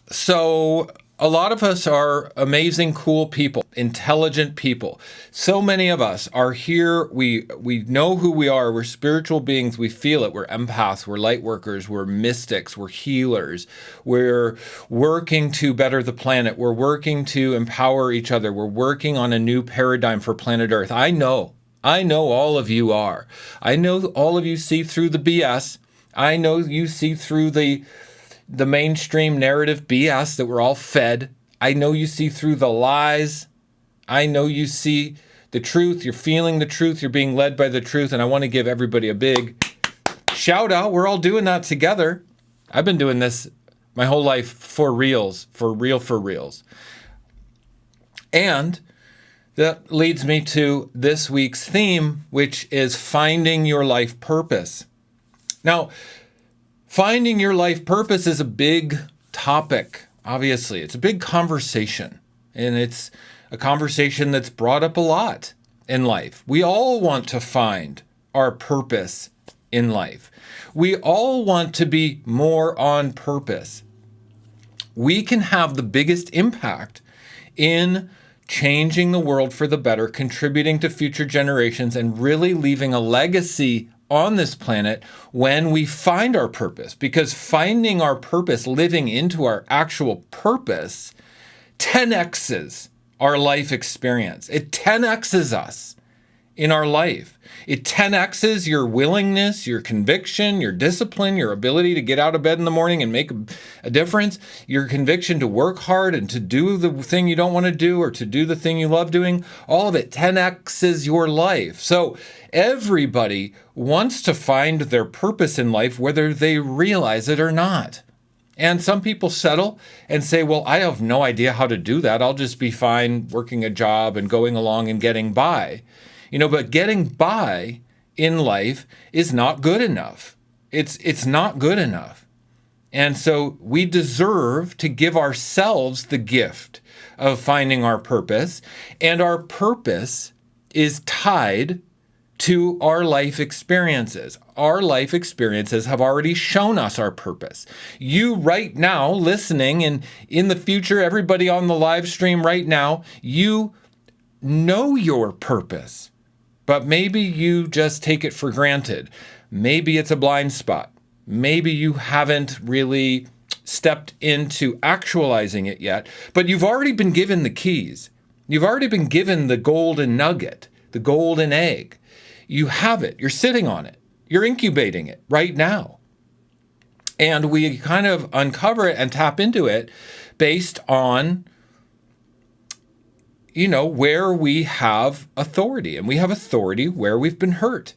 So a lot of us are amazing, cool people, intelligent people. So many of us are here. We know who we are. We're spiritual beings. We feel it. We're empaths. We're light workers. We're mystics. We're healers. We're working to better the planet. We're working to empower each other. We're working on a new paradigm for planet Earth. I know all of you are. I know all of you see through the BS. I know you see through the mainstream narrative BS that we're all fed. I know you see through the lies. I know you see the truth. You're feeling the truth. You're being led by the truth. And I want to give everybody a big shout out. We're all doing that together. I've been doing this my whole life for reals, for reals. And that leads me to this week's theme, which is finding your life purpose. Now, finding your life purpose is a big topic, obviously. It's a big conversation, and it's a conversation that's brought up a lot in life. We all want to find our purpose in life. We all want to be more on purpose. We can have the biggest impact in changing the world for the better, contributing to future generations, and really leaving a legacy on this planet when we find our purpose. Because finding our purpose, living into our actual purpose, 10x's our life experience. It 10x's us in our life. It 10x's your willingness, your conviction, your discipline, your ability to get out of bed in the morning and make a difference, your conviction to work hard and to do the thing you don't want to do or to do the thing you love doing. All of it 10x's your life. So everybody wants to find their purpose in life, whether they realize it or not. And some people settle and say, well, I have no idea how to do that. I'll just be fine working a job and going along and getting by. But getting by in life is not good enough. It's not good enough. And so we deserve to give ourselves the gift of finding our purpose. And our purpose is tied to our life experiences. Our life experiences have already shown us our purpose. You right now listening, and in the future, everybody on the live stream right now, you know your purpose. But maybe you just take it for granted. Maybe it's a blind spot. Maybe you haven't really stepped into actualizing it yet, but you've already been given the keys. You've already been given the golden nugget, the golden egg. You have it. You're sitting on it. You're incubating it right now. And we kind of uncover it and tap into it based on where we have authority. And we have authority where we've been hurt.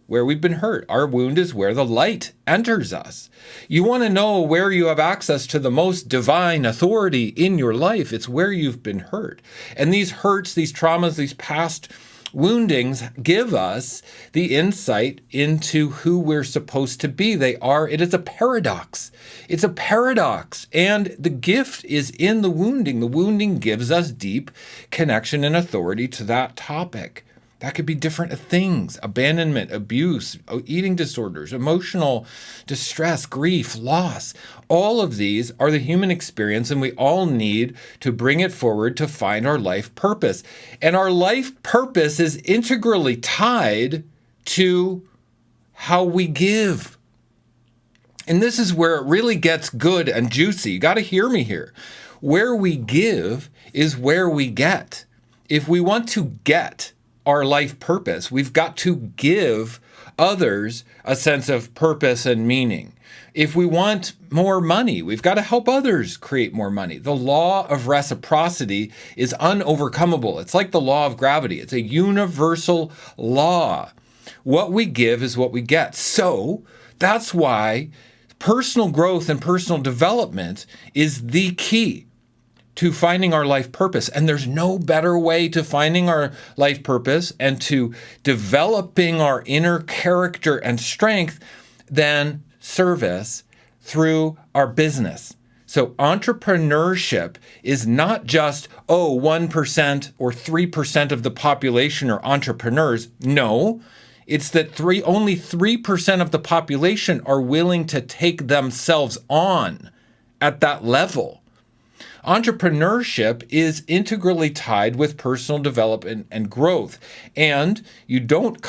Where we've been hurt. Our wound is where the light enters us. You want to know where you have access to the most divine authority in your life. It's where you've been hurt. And these hurts, these traumas, these past woundings give us the insight into who we're supposed to be. It is a paradox. It's a paradox. And the gift is in the wounding. The wounding gives us deep connection and authority to that topic. That could be different things: abandonment, abuse, eating disorders, emotional distress, grief, loss. All of these are the human experience, and we all need to bring it forward to find our life purpose. And our life purpose is integrally tied to how we give. And this is where it really gets good and juicy. You got to hear me here. Where we give is where we get. If we want to get our life purpose, we've got to give others a sense of purpose and meaning. If we want more money, we've got to help others create more money. The law of reciprocity is unovercomable. It's like the law of gravity. It's a universal law. What we give is what we get. So that's why personal growth and personal development is the key to finding our life purpose. And there's no better way to finding our life purpose and to developing our inner character and strength than service through our business. So entrepreneurship is not just, 1% or 3% of the population are entrepreneurs. No, it's that only 3% of the population are willing to take themselves on at that level. Entrepreneurship is integrally tied with personal development and growth. And you don't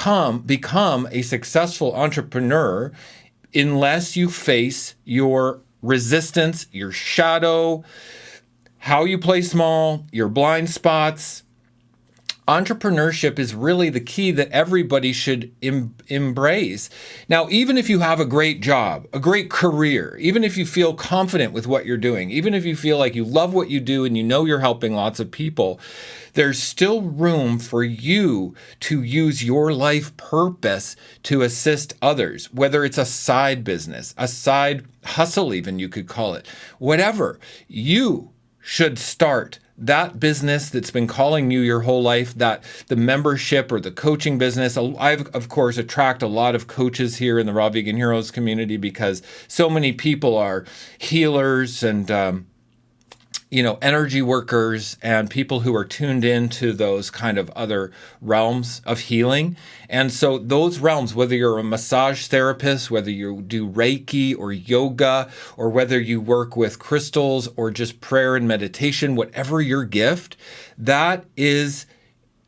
become a successful entrepreneur unless you face your resistance, your shadow, how you play small, your blind spots. Entrepreneurship is really the key that everybody should embrace. Now, even if you have a great job, a great career, even if you feel confident with what you're doing, even if you feel like you love what you do and you know you're helping lots of people, there's still room for you to use your life purpose to assist others, whether it's a side business, a side hustle even you could call it, whatever. You should start that business that's been calling you your whole life, that the membership or the coaching business. I've, of course, attract a lot of coaches here in the Raw Vegan Heroes community because so many people are healers and energy workers and people who are tuned into those kind of other realms of healing. And so those realms, whether you're a massage therapist, whether you do Reiki or yoga, or whether you work with crystals or just prayer and meditation, whatever your gift, that is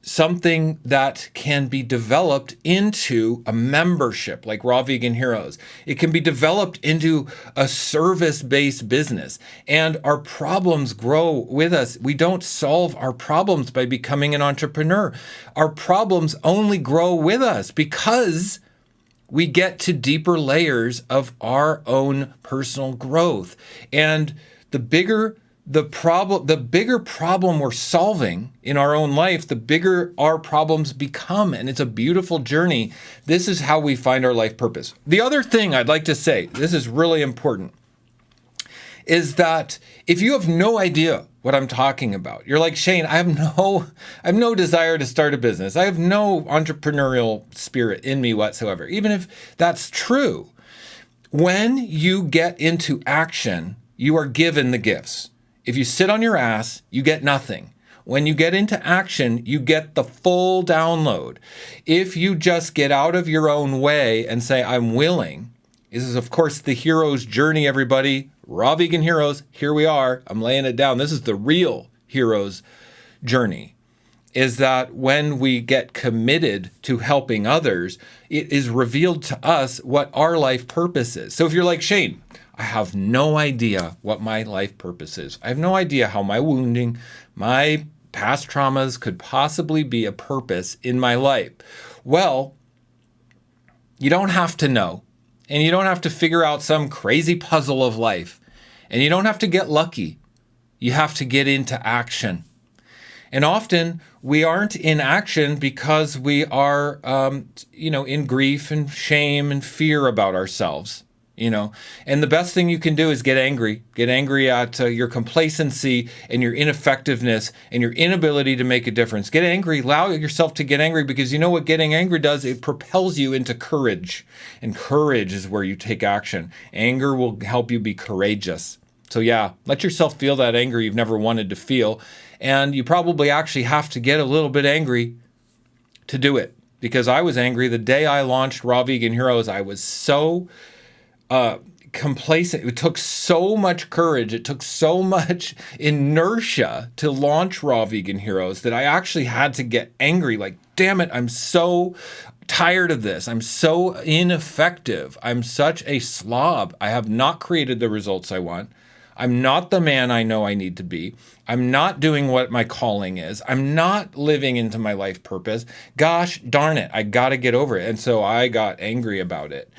something that can be developed into a membership like Raw Vegan Heroes. It can be developed into a service-based business. And our problems grow with us. We don't solve our problems by becoming an entrepreneur. Our problems only grow with us because we get to deeper layers of our own personal growth. And the bigger problem we're solving in our own life, the bigger our problems become. And it's a beautiful journey. This is how we find our life purpose. The other thing I'd like to say, this is really important, is that if you have no idea what I'm talking about, you're like, Shane, I have no desire to start a business. I have no entrepreneurial spirit in me whatsoever. Even if that's true, when you get into action, you are given the gifts. If you sit on your ass, you get nothing. When you get into action, you get the full download. If you just get out of your own way and say, I'm willing, this is, of course, the hero's journey, everybody. Raw Vegan Heroes, here we are. I'm laying it down. This is the real hero's journey, is that when we get committed to helping others, it is revealed to us what our life purpose is. So if you're like, Shane, I have no idea what my life purpose is. I have no idea how my wounding, my past traumas could possibly be a purpose in my life. Well, you don't have to know, and you don't have to figure out some crazy puzzle of life, and you don't have to get lucky. You have to get into action. And often we aren't in action because we are, in grief and shame and fear about ourselves. And the best thing you can do is get angry at your complacency and your ineffectiveness and your inability to make a difference. Get angry, allow yourself to get angry, because you know what getting angry does? It propels you into courage, and courage is where you take action. Anger will help you be courageous. So yeah, let yourself feel that anger you've never wanted to feel. And you probably actually have to get a little bit angry to do it, because I was angry the day I launched Raw Vegan Heroes. I was so complacent. It took so much courage. It took so much inertia to launch Raw Vegan Heroes that I actually had to get angry. Like, damn it, I'm so tired of this. I'm so ineffective. I'm such a slob. I have not created the results I want. I'm not the man I know I need to be. I'm not doing what my calling is. I'm not living into my life purpose. Gosh darn it, I got to get over it. And so I got angry about it.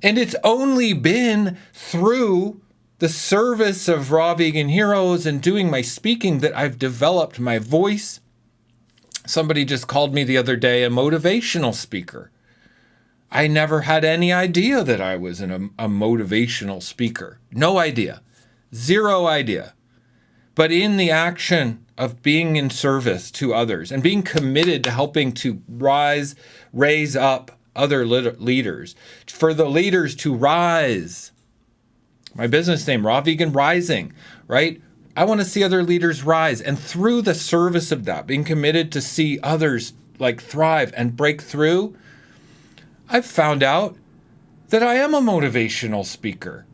And it's only been through the service of Raw Vegan Heroes and doing my speaking that I've developed my voice. Somebody just called me the other day a motivational speaker. I never had any idea that I was a motivational speaker. No idea. Zero idea. But in the action of being in service to others and being committed to helping to raise up other leaders, for the leaders to rise. My business name, Raw Vegan Rising, right? I want to see other leaders rise. And through the service of that, being committed to see others like thrive and break through, I've found out that I am a motivational speaker.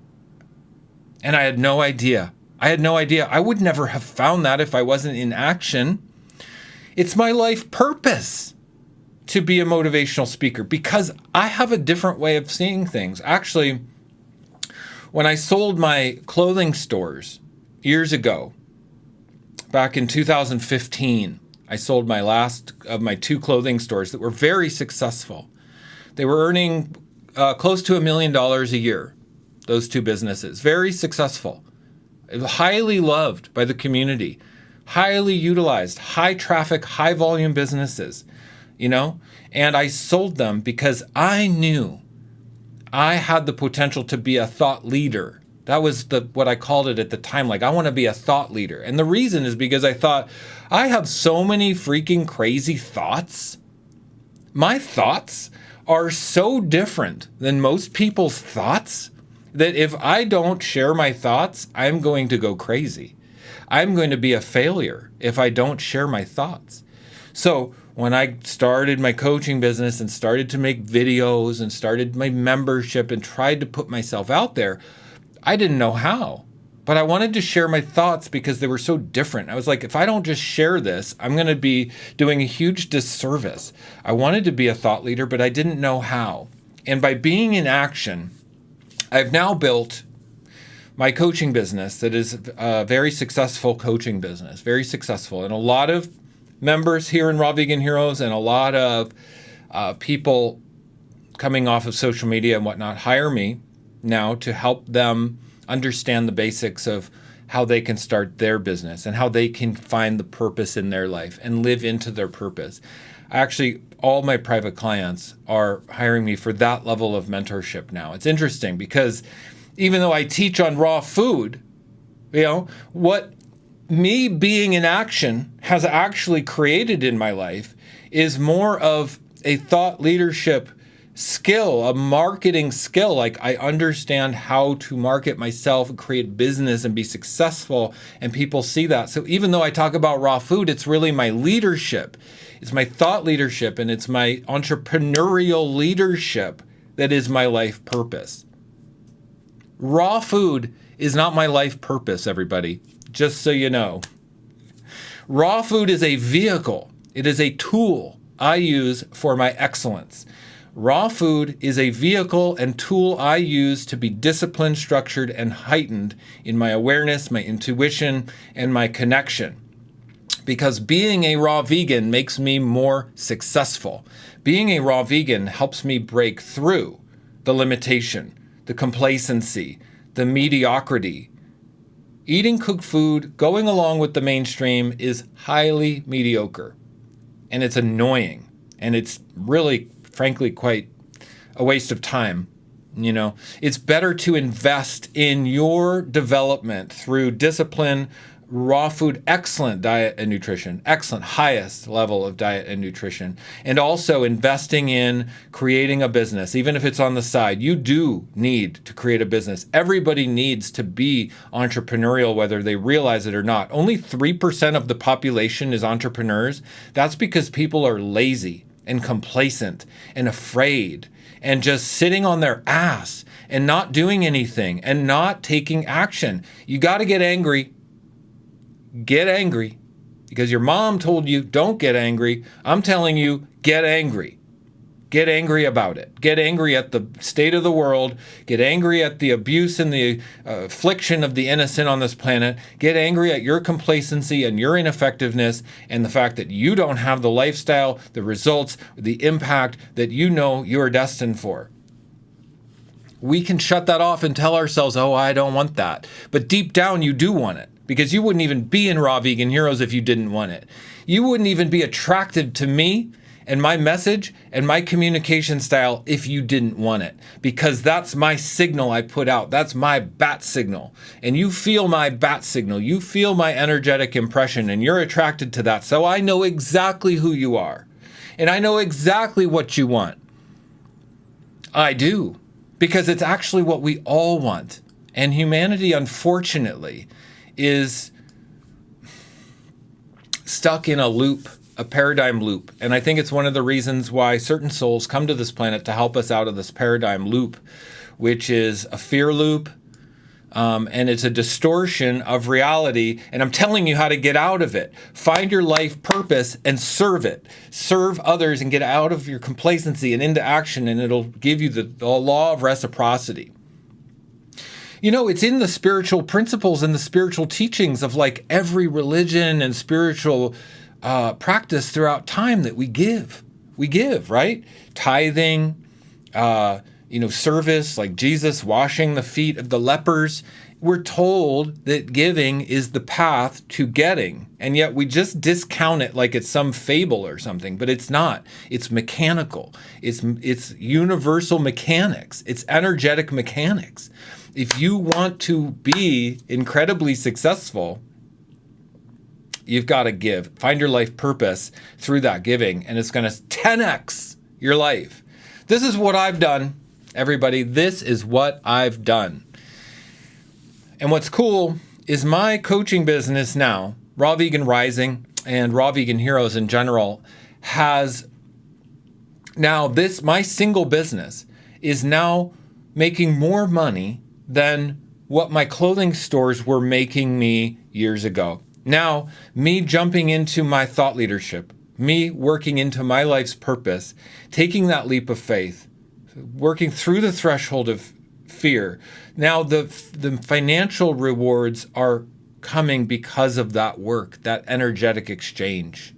And I had no idea. I had no idea. I would never have found that if I wasn't in action. It's my life purpose to be a motivational speaker because I have a different way of seeing things. Actually, when I sold my clothing stores years ago, back in 2015, I sold my last of my 2 clothing stores that were very successful. They were earning close to $1 million a year, those 2 businesses. Very successful. Highly loved by the community. Highly utilized. High traffic, high volume businesses. And I sold them because I knew I had the potential to be a thought leader. That was what I called it at the time. Like, I want to be a thought leader. And the reason is because I thought, I have so many freaking crazy thoughts. My thoughts are so different than most people's thoughts that if I don't share my thoughts, I'm going to go crazy. I'm going to be a failure if I don't share my thoughts. So when I started my coaching business and started to make videos and started my membership and tried to put myself out there, I didn't know how, but I wanted to share my thoughts because they were so different. I was like, if I don't just share this, I'm going to be doing a huge disservice. I wanted to be a thought leader, but I didn't know how. And by being in action, I've now built my coaching business that is a very successful coaching business, very successful. And a lot of members here in Raw Vegan Heroes and a lot of people coming off of social media and whatnot hire me now to help them understand the basics of how they can start their business and how they can find the purpose in their life and live into their purpose. Actually, all my private clients are hiring me for that level of mentorship now. It's interesting because even though I teach on raw food, what me being in action has actually created in my life is more of a thought leadership skill, a marketing skill. Like, I understand how to market myself and create business and be successful, and people see that. So even though I talk about raw food, it's really my leadership. It's my thought leadership, and it's my entrepreneurial leadership that is my life purpose. Raw food is not my life purpose, everybody, just so you know. Raw food is a vehicle. It is a tool I use for my excellence. Raw food is a vehicle and tool I use to be disciplined, structured, and heightened in my awareness, my intuition, and my connection. Because being a raw vegan makes me more successful. Being a raw vegan helps me break through the limitation, the complacency, the mediocrity. Eating cooked food, going along with the mainstream, is highly mediocre. And it's annoying. And it's really, frankly, quite a waste of time. It's better to invest in your development through discipline, raw food, excellent diet and nutrition, excellent, highest level of diet and nutrition, and also investing in creating a business, even if it's on the side. You do need to create a business. Everybody needs to be entrepreneurial, whether they realize it or not. Only 3% of the population is entrepreneurs. That's because people are lazy and complacent and afraid and just sitting on their ass and not doing anything and not taking action. You got to get angry. Get angry because your mom told you don't get angry. I'm telling you, get angry. Get angry about it. Get angry at the state of the world. Get angry at the abuse and the affliction of the innocent on this planet. Get angry at your complacency and your ineffectiveness and the fact that you don't have the lifestyle, the results, the impact that you know you're destined for. We can shut that off and tell ourselves, oh, I don't want that. But deep down, you do want it. Because you wouldn't even be in Raw Vegan Heroes if you didn't want it. You wouldn't even be attracted to me and my message and my communication style if you didn't want it. Because that's my signal I put out. That's my bat signal. And you feel my bat signal. You feel my energetic impression and you're attracted to that. So I know exactly who you are. And I know exactly what you want. I do. Because it's actually what we all want. And humanity, unfortunately, is stuck in a loop, a paradigm loop. And I think it's one of the reasons why certain souls come to this planet to help us out of this paradigm loop, which is a fear loop, And it's a distortion of reality. And I'm telling you how to get out of it. Find your life purpose and serve it. Serve others and get out of your complacency and into action. And it'll give you the law of reciprocity. You know, it's in the spiritual principles and the spiritual teachings of like every religion and spiritual practice throughout time that we give. We give, right? Tithing, service, like Jesus washing the feet of the lepers. We're told that giving is the path to getting, and yet we just discount it like it's some fable or something, but it's not. It's mechanical. It's universal mechanics. It's energetic mechanics. If you want to be incredibly successful, you've got to give. Find your life purpose through that giving, and it's going to 10x your life. This is what I've done. Everybody, this is what I've done. And what's cool is my coaching business now, Raw Vegan Rising and Raw Vegan Heroes in general, has now my single business is now making more money than what my clothing stores were making me years ago. Now, me jumping into my thought leadership, me working into my life's purpose, taking that leap of faith, working through the threshold of fear. Now the financial rewards are coming because of that work, that energetic exchange.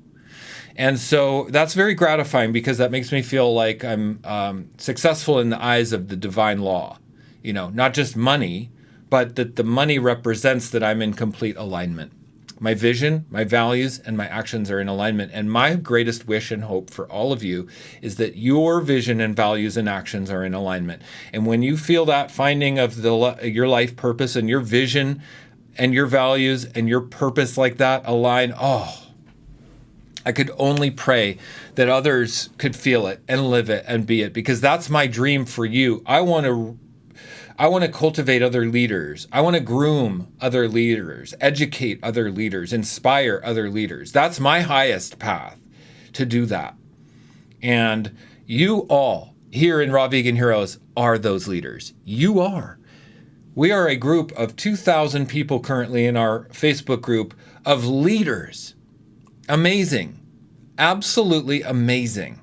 And so that's very gratifying because that makes me feel like I'm successful in the eyes of the divine law. You know, not just money, but that the money represents that I'm in complete alignment. My vision, my values, and my actions are in alignment. And my greatest wish and hope for all of you is that your vision and values and actions are in alignment. And when you feel that finding of your life purpose and your vision and your values and your purpose like that align, I could only pray that others could feel it and live it and be it, because that's my dream for you. I want to cultivate other leaders. I want to groom other leaders, educate other leaders, inspire other leaders. That's my highest path to do that. And you all here in Raw Vegan Heroes are those leaders. You are. We are a group of 2,000 people currently in our Facebook group of leaders. Amazing. Absolutely amazing.